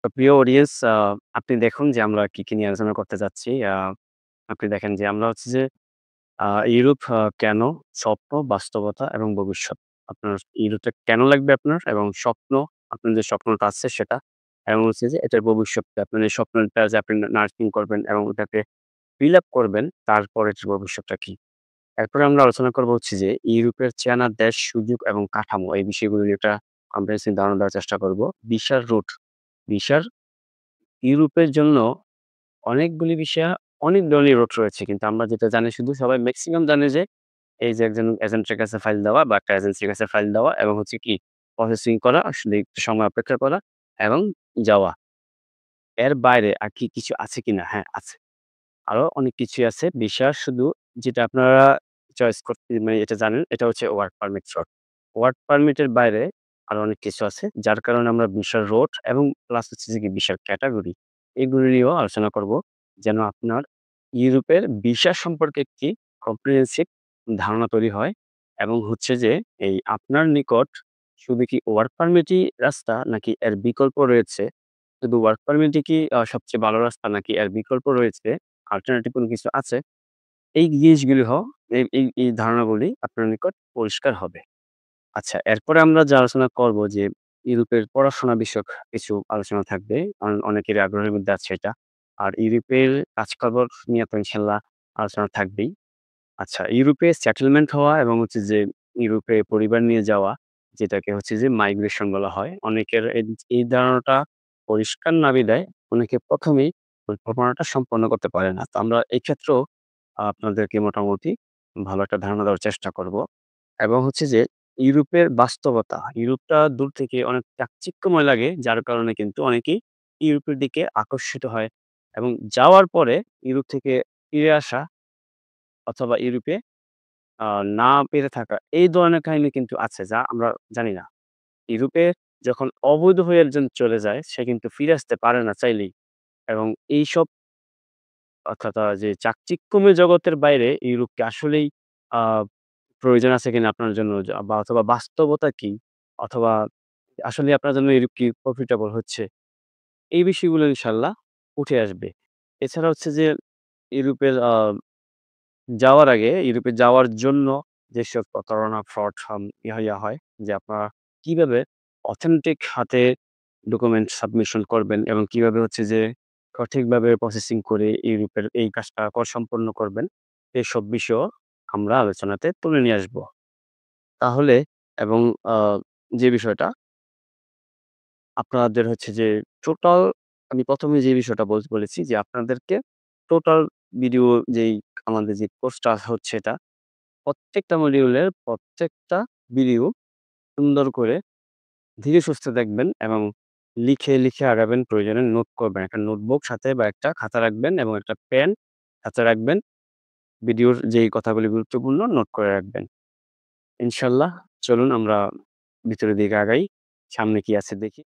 তো প্রিয় অডিয়েন্স আপনি দেখুন যে আমরা কি নিয়ে আলোচনা করতে যাচ্ছি। আপনি দেখেন যে আমরা হচ্ছে যে আ ইউরোপ কেন? স্বপ্ন, বাস্তবতা এবং ভবিষ্যৎ। আপনার ইউরোপটা কেন লাগবে আপনার? এবং স্বপ্ন, আপনার যে স্বপ্নটা আছে সেটা। এবং হচ্ছে যে এটার ভবিষ্যৎটা। আপনার এই স্বপ্নটা যে আপনি নার্সিং করবেন এবং ওটাকে ফিল আপ করবেন, তারপরের ভবিষ্যৎটা কি? এরপরে আমরা আলোচনা করব হচ্ছে যে ইউরোপের চেনা দেশ, সুযোগ এবং কাঠামো এই বিষয়গুলো নিয়ে একটা কম্প্রিহেন্সিভ ধারণা দেওয়ার চেষ্টা করব। ভিসার রুট, ভিসার ইউরোপের জন্য অনেকগুলি ভিসা, অনেক ধরনের রুট রয়েছে। কিন্তু আমরা যেটা জানি শুধু সবাই মেক্সিমাম জানে যে, এই যে একজন এজেন্টের কাছে ফাইল দেওয়া বা একটা এজেন্সির কাছে ফাইল দেওয়া এবং হচ্ছে কি প্রসেসিং করা, আসলে একটু সময় অপেক্ষা করা এবং যাওয়া। এর বাইরে আর কি কিছু আছে কিনা? হ্যাঁ, আছে। আরো অনেক কিছুই আছে। ভিসা শুধু যেটা আপনারা চয়েস করতে মানে এটা জানেন, এটা হচ্ছে ওয়ার্ক পারমিট শর্ট। ওয়ার্ক পারমিটের বাইরে আরো অনেক কিছু আছে। যার কারণে আমরা ভিসার রুট এবং প্লাস হচ্ছে যে কি ভিসার ক্যাটেগরি এগুলো নিয়েও আলোচনা করব। যেন আপনার ইউরোপের ভিসা সম্পর্কে একটি কম্প্রিহেন্সিভ ধারণা তৈরি হয় এবং হচ্ছে যে এই আপনার নিকট শুধু কি ওয়ার্ক পারমিটই রাস্তা নাকি এর বিকল্প রয়েছে? শুধু ওয়ার্ক পারমিটই কি সবচেয়ে ভালো রাস্তা নাকি এর বিকল্প রয়েছে? অল্টারনেটিভ কোনো কিছু আছে? এই জিনিসগুলি এই ধারণাগুলি আপনার নিকট পরিষ্কার হবে। আচ্ছা, এরপরে আমরা যে আলোচনা করব যে ইউরোপের পড়াশোনা বিষয়ক কিছু আলোচনা থাকবে। অনেকেরই আগ্রহের মধ্যে আছে এটা। আর ইউরোপের কাজকর্ম নিয়ে তো ইনশাআল্লাহ আলোচনা থাকবেই। আচ্ছা, ইউরোপে সেটেলমেন্ট হওয়া এবং হচ্ছে যে ইউরোপে পরিবার নিয়ে যাওয়া, যেটাকে হচ্ছে যে মাইগ্রেশন বলা হয়। অনেকের এই ধারণাটা পরিষ্কার না বিধায় অনেকে ১ম এই পরিকল্পনাটা সম্পন্ন করতে পারে না। তো আমরা এই ক্ষেত্রেও আপনাদেরকে মোটামুটি ভালো একটা ধারণা দেওয়ার চেষ্টা করব। এবং হচ্ছে যে ইউরোপের বাস্তবতা, ইউরোপটা দূর থেকে অনেক চাকচিক্যময় লাগে, যার কারণে কিন্তু অনেকেই ইউরোপের দিকে আকর্ষিত হয় এবং যাওয়ার পরে ইউরোপ থেকে ফিরে আসা অথবা ইউরোপে আ না পেরে থাকা এই ধরনের কাহিনী কিন্তু আছে যা আমরা জানি না। ইউরোপে যখন অবৈধ হয়ে একজন চলে যায় সে কিন্তু ফিরে আসতে পারে না চাইলেই। এবং এইসব অর্থাৎ যে চাকচিক্যময় জগতের বাইরে ইউরোপকে আসলেই আ প্রয়োজন আছে কিনা আপনার জন্য বা অথবা বাস্তবতা কি? অথবা আসলে আপনার জন্য ইউরোপ কি প্রফিটেবল হচ্ছে? এই বিষয়গুলো ইনশাআল্লাহ উঠে আসবে। এছাড়া হচ্ছে যে ইউরোপের যাওয়ার আগে ইউরোপে যাওয়ার জন্য যেসব প্রতারণা, ফ্রড ইয়া হয় যে আপনারা কিভাবে অথেন্টিক হাতে ডকুমেন্ট সাবমিশন করবেন এবং কিভাবে হচ্ছে যে সঠিকভাবে প্রসেসিং করে ইউরোপের এই কাজটা সম্পন্ন করবেন, এসব বিষয়ও আমরা আলোচনাতে তুলে নিয়ে আসবো। তাহলে এবং আ যে বিষয়টা আপনাদের হচ্ছে যে টোটাল আমি ১ম এ যে বিষয়টা বলেছি যে আপনাদেরকে টোটাল ভিডিও যেই আমাদের যে কোর্সটা হচ্ছে এটা প্রত্যেকটা মডিউলের প্রত্যেকটা ভিডিও সুন্দর করে ধীরে সুস্থে দেখবেন এবং লিখে আগাবেন। প্রয়োজনে নোট করবেন। একটা নোটবুক সাথে বা একটা খাতা রাখবেন এবং একটা পেন সাথে রাখবেন। ভিডিওর যেই কথাগুলি গুরুত্বপূর্ণ নোট করে রাখবেন। ইনশাআল্লাহ চলুন আমরা ভিতরের দিকে আগাই। সামনে কি আছে দেখি।